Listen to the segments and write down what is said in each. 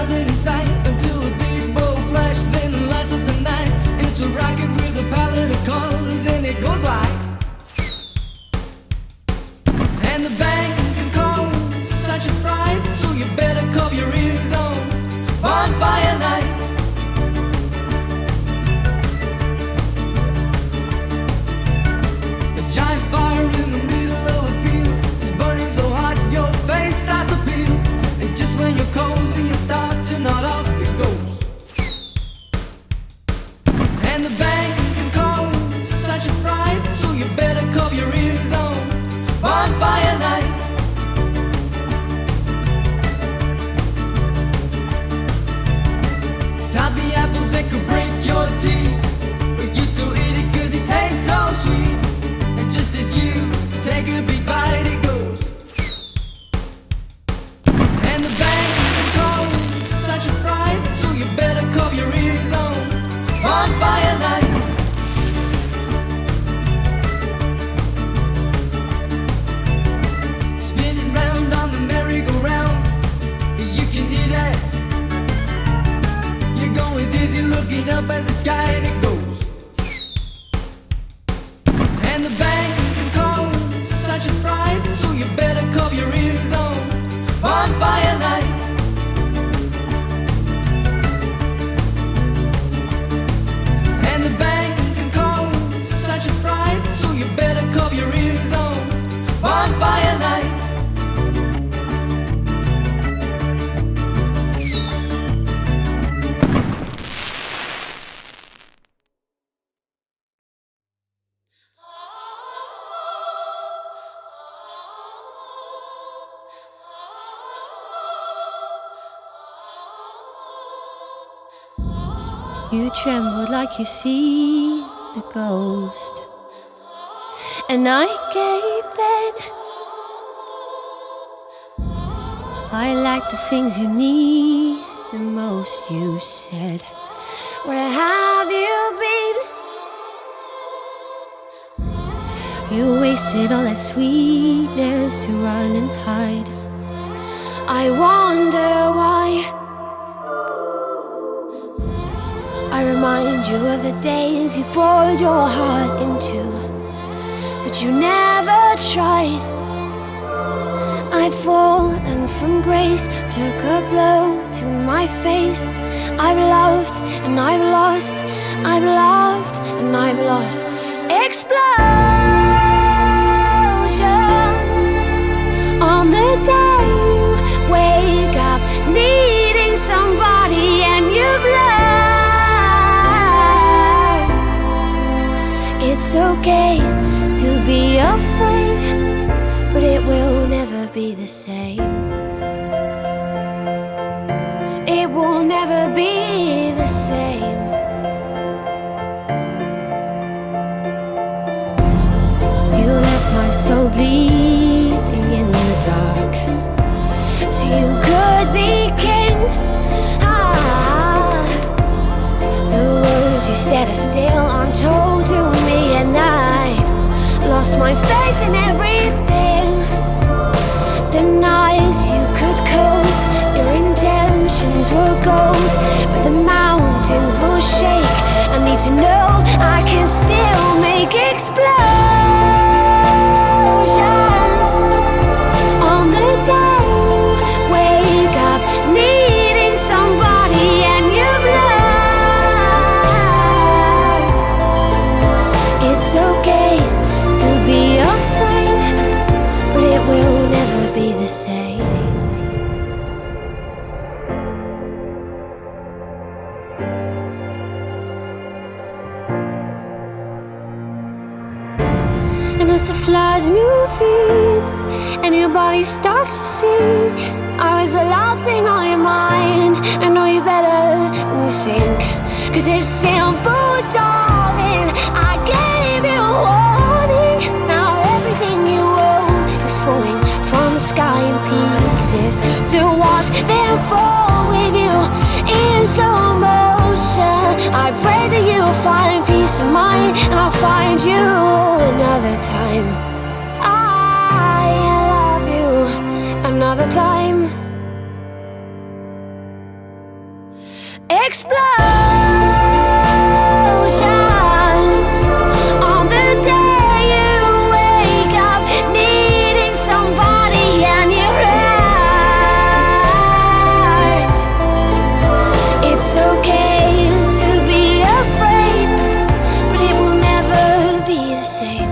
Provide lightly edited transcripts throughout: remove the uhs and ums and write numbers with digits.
nothing in sight until a big bow flash, then the lights of the night. It's a rocket with a palette of colors, and it goes like. And the bank can call such a fright, so you better cover your ears on bonfire night. A giant fire in the middle of a field is burning so hot your face starts to peel, and just when you're cozy you start to nod off, it goes. And the bank can call such a fright, so you better cover your ears on bonfire night. Toffee apples that could break your teeth, but you still eat it cause it tastes so sweet. And just as you take a big bite it goes. And the bank can call such a fright, so you better cover your ears on bonfire night. Spinning round on the merry-go-round, you can hear that. You're going dizzy looking up at the sky, and it goes. And the bank can call such a fright, so you better cover your ears on bonfire night. And the bank can call such a fright, so you better cover your ears on bonfire night. You trembled like you see a ghost, and I gave in. I like the things you need the most, you said. Where have you been? You wasted all that sweetness to run and hide. I wonder why. I remind you of the days you poured your heart into, but you never tried. I've fallen from grace, took a blow to my face. I've loved and I've lost, I've loved and I've lost. Explosions on the day you wake up needing somebody and you've learned. It's okay to be afraid, but it will never be the same. It will never be the same. You left my soul bleeding in the dark, so you could be king. The words you said are still untold to me, and I've lost my faith in everything. The nights you could cope, your intentions were gold, but the mountains will shake. I need to know I can still make explosions on the day you wake up needing somebody and you've learned. It's okay to be afraid, but it will never be the same. And as the flies move in and your body starts to sink, I was the last thing on your mind. I know you better than you think, 'cause it's simple, darling. I gave you a warning. Now everything you own is falling from the sky in pieces, to watch them fall with you in slow motion. I pray that you'll find peace of mind, and I'll find you another time. I love you another time. explosions on the day you wake up needing somebody and you're right. It's okay to be afraid, but it will never be the same.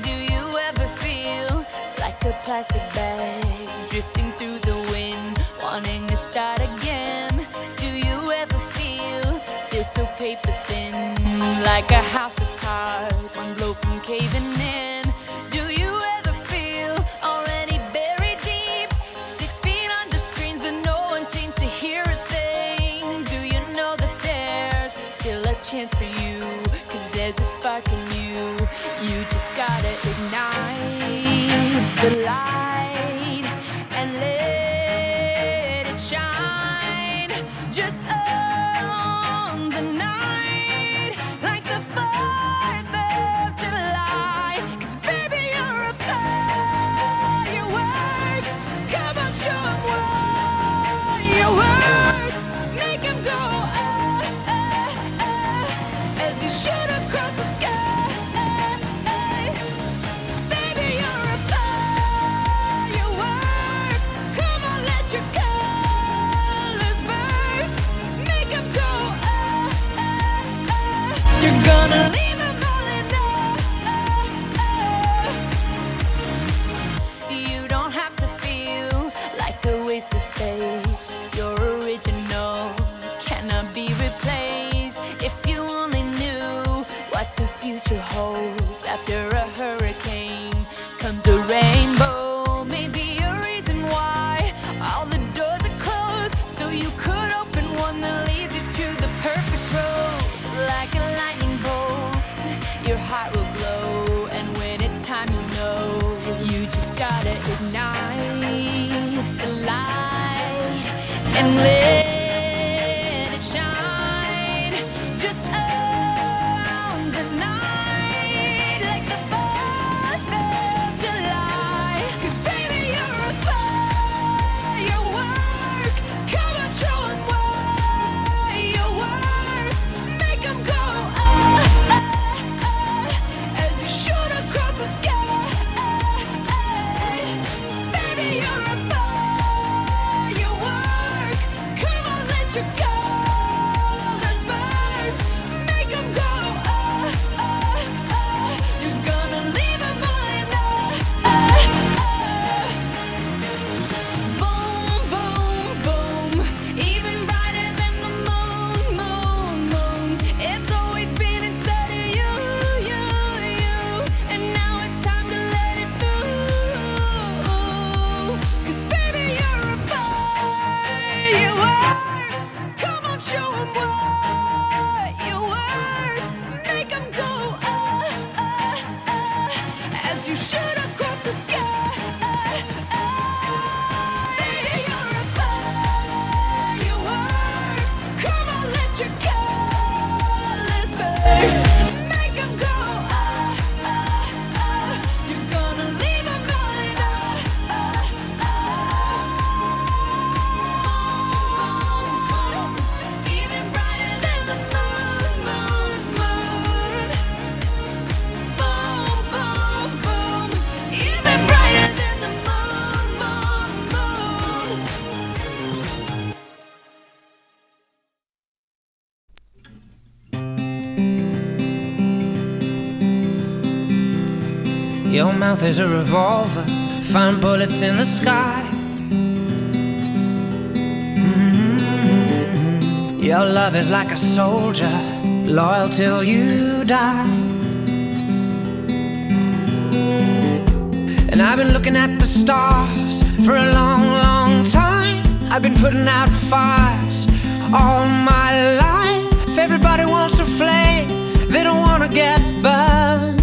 Do you ever feel like a plastic bag drifting through the wind, wanting to start again? Do you ever feel so paper thin, like a house of cards, one blow from caving in? Do you ever feel already buried deep, 6 feet under screens, but no one seems to hear a thing? Do you know that there's still a chance for you? 'Cause there's a spark in you. You just gotta ignite the light and let it shine. Just on the night, like the 4th of July. 'Cause baby, you're a firework. Come on, show 'em what you work. Make 'em go as you shoot across the sky. Baby, you're a firework. Come on, let your colors burst. Make 'em go You're gonna leave 'em all in You don't have to feel like a wasted space. You're original, cannot be replaced. If you only knew what the future holds. After a hurricane comes a rainbow. Maybe a reason why all the doors are closed, so you could open one that leads you to the perfect road. Like a lightning bolt, your heart will glow, and when it's time, you know you just gotta ignite the light and let it shine. Just on the night, like the 4th of July. 'Cause baby, you're a firework. Come on, show 'em what you work. Make 'em go as you shoot across the sky. Baby, you're a firework. Come on, let your colors burst. Make 'em go You're gonna leave 'em all in Boom, boom, boom. Even brighter than the moon, moon, moon. It's always been inside of you, you, you. And now it's time to let it through. 'Cause baby, you're a firework. Come on, show 'em what you work. Make 'em go as you shoot across the sky. Baby, you're a firework. Come on, let your colors burst. Make 'em go You're gonna leave 'em all in Even brighter than the moon, moon, moon. Boom, boom, boom. Even brighter than the moon, moon, moon. Your mouth is a revolver, find bullets in the sky. Your love is like a soldier, loyal till you die. And I've been looking at the stars for a long, long time. I've been putting out fires all my life. Everybody wants a flame, they don't want to get burned.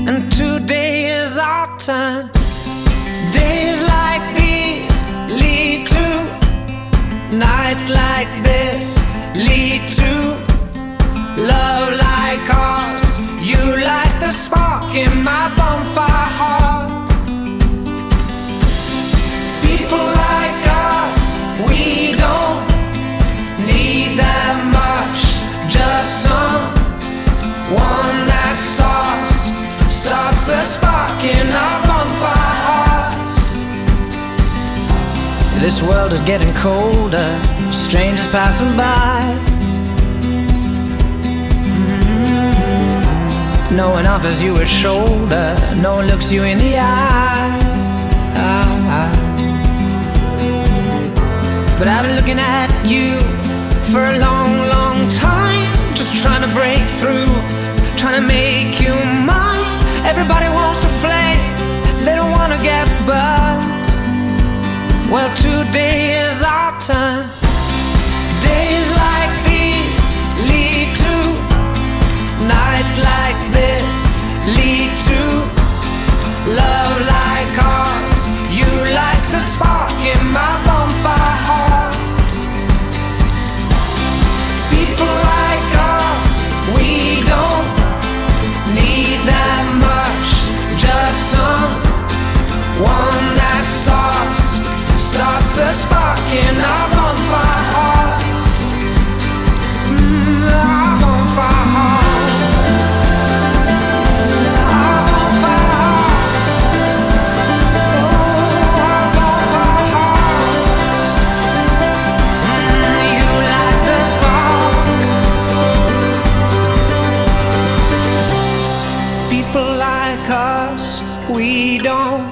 And today is our turn. Days like these lead to nights like this, lead to love like ours. You light the spark in my bonfire heart. People like us, we don't need that much. Just someone that starts the spark in our bonfire hearts. This world is getting colder, strangers passing by. No one offers you a shoulder, no one looks you in the eye. But I've been looking at you for a long, long time, just trying to break through, trying to make you mine. Everybody wants a flame, they don't want to get burned. Well, today is our turn. Days like these lead to nights like this, lead to love like ours. You light the spark in my bonfire heart. People like us, we don't need that much. Just someone that starts the spark in our bonfire hearts. Our bonfire hearts. Our bonfire hearts. Oh, our bonfire hearts. You light the spark. People like us, we don't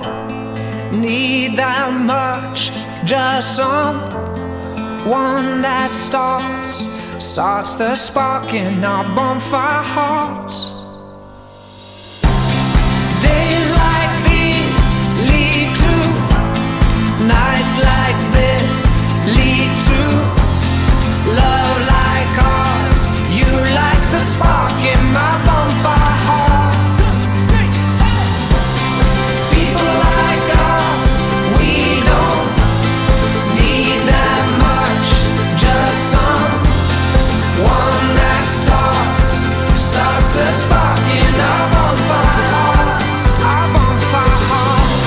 need that much. Just someone that starts the spark in our bonfire hearts. Days like these lead to nights like this, lead to love like ours. You light the spark in my bonfire heart. People like us, we don't need that much. Just someone that starts the spark in our bonfire hearts. Our bonfire hearts.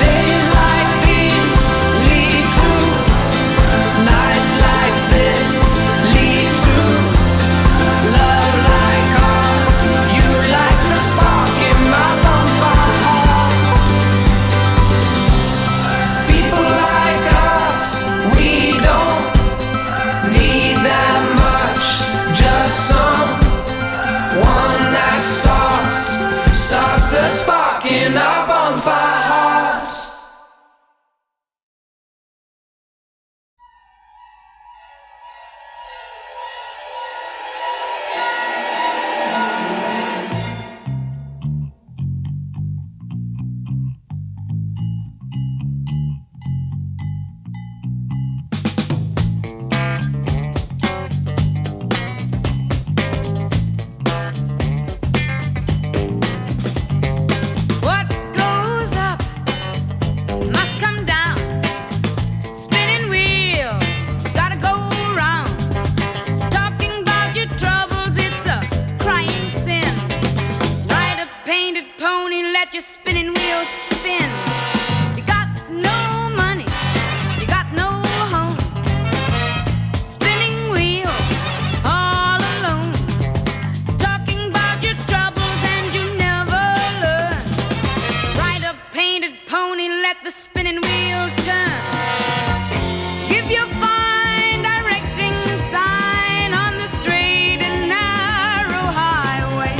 Days like these lead to nights like this, lead to love like ours. You light the spark in my bonfire heart. People like us, we don't need that much. Just someone that starts the spark in our bonfire hearts. What goes up must come down. Spinning wheel, gotta go round. Talking about your troubles, it's a crying sin. Ride a painted pony, let your spinning wheel spin. You got no money, you got no home. Spinning wheel, all alone. Talking about your troubles and you never learn. Ride a painted pony, let the spinning wheel turn. Give your fine directing sign on the straight and narrow highway.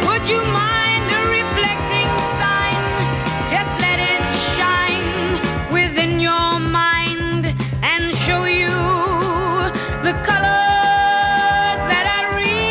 Would you mind a reflecting sign? Just let it shine within your mind and show you the colors that I read.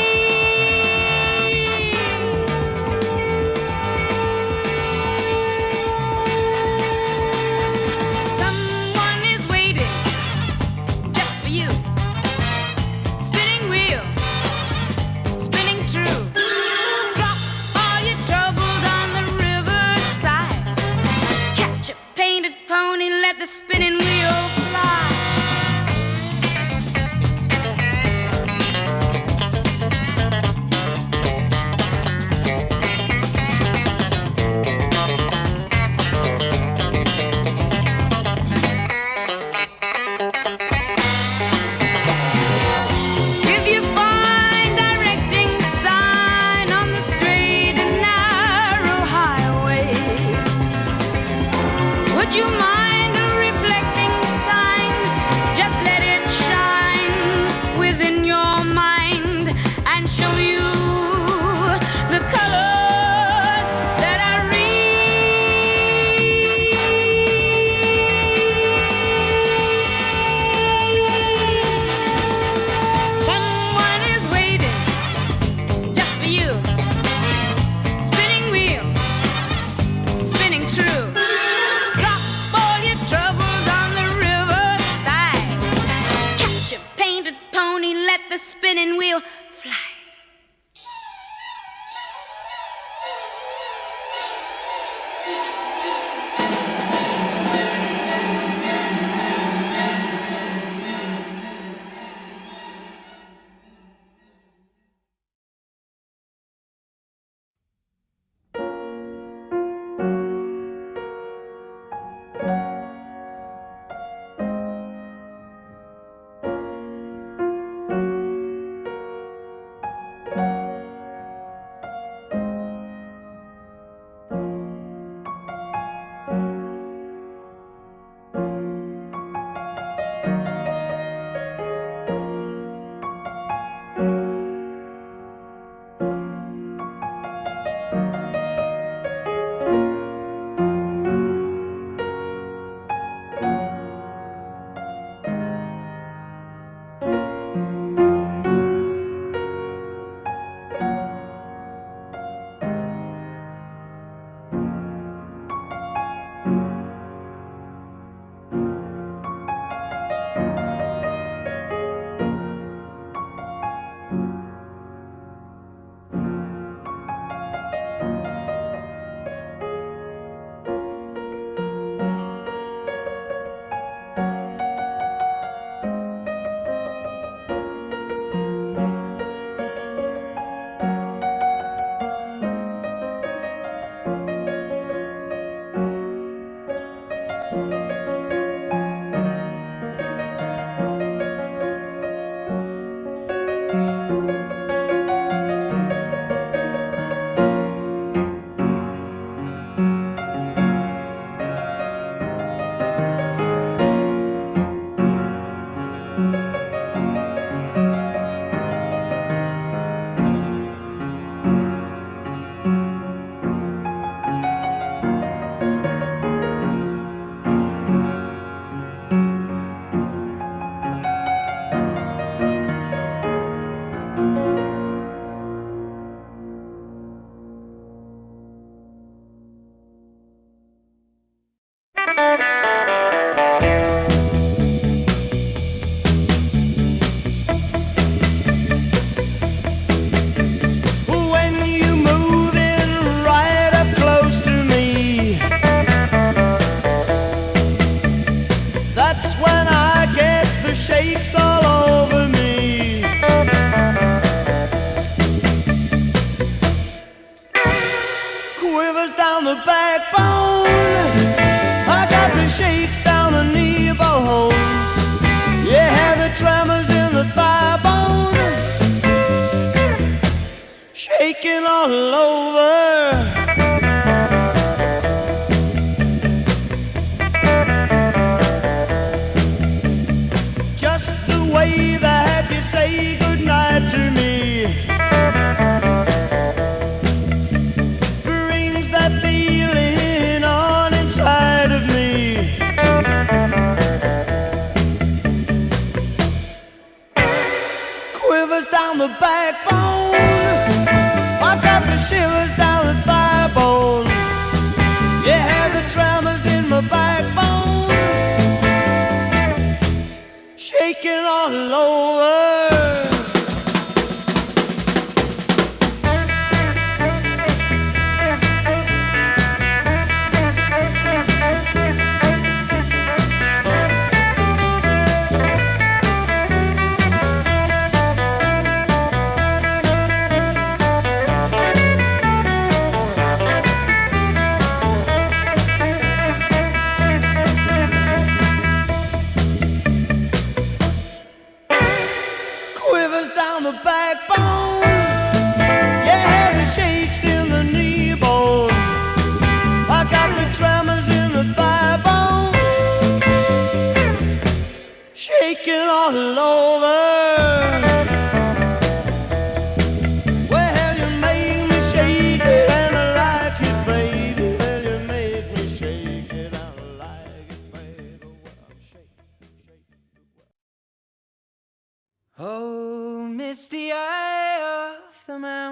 you mind reflecting the sign? Just let it shine within your mind and show you the colors that I read. Someone is waiting just for you. Spinning wheel, spinning true. Clockboard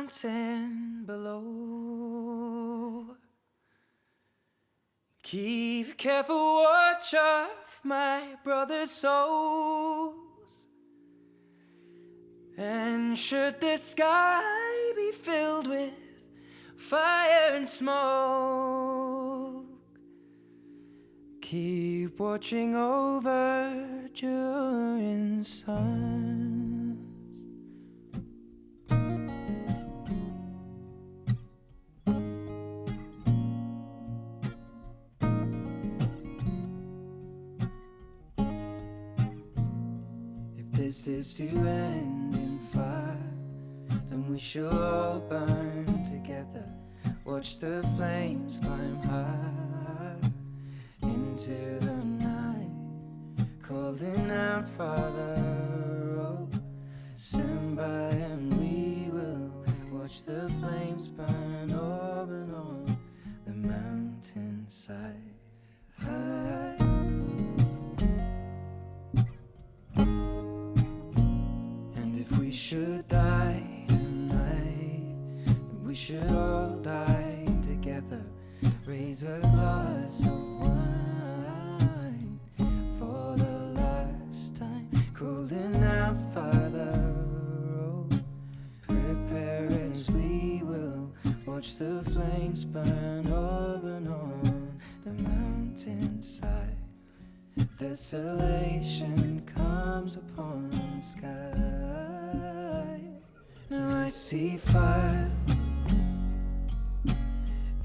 mountain below. Keep careful watch of my brother's souls. And should the sky be filled with fire and smoke, keep watching over during suns. If this is to end in fire, then we shall all burn together. Watch the flames climb high into the night, calling out, Father, oh, stand by and we will watch the flames burn over and on the mountainside. And if we should die tonight, then we should all die together. Raise a glass of wine for the last time, calling out, Father, oh, prepare as we will watch the flames burn over and on the mountainside. Desolation comes upon the sky. Now I see fire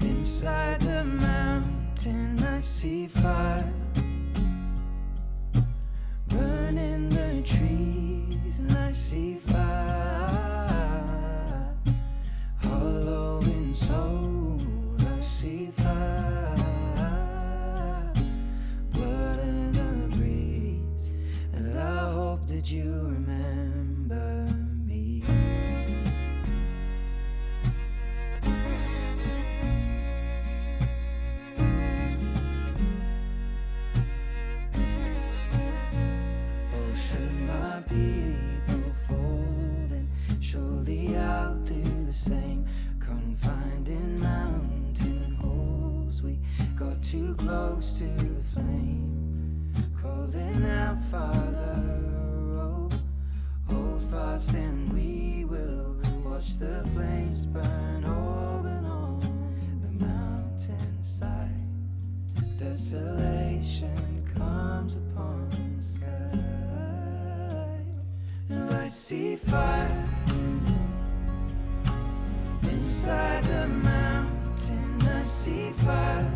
inside the mountain. I see fire burning the trees, and I see fire hollow in soul. I see fire, blood in the breeze, and I hope that you remember me. Oh, should my people fold, and surely I'll do the same. Confined in mountain holes, we got too close to the flame, calling out, Father, oh, hold fast and we will watch the flames burn over and on the mountainside. Desolation comes upon the sky. Now I see fire inside the mountain. I see fire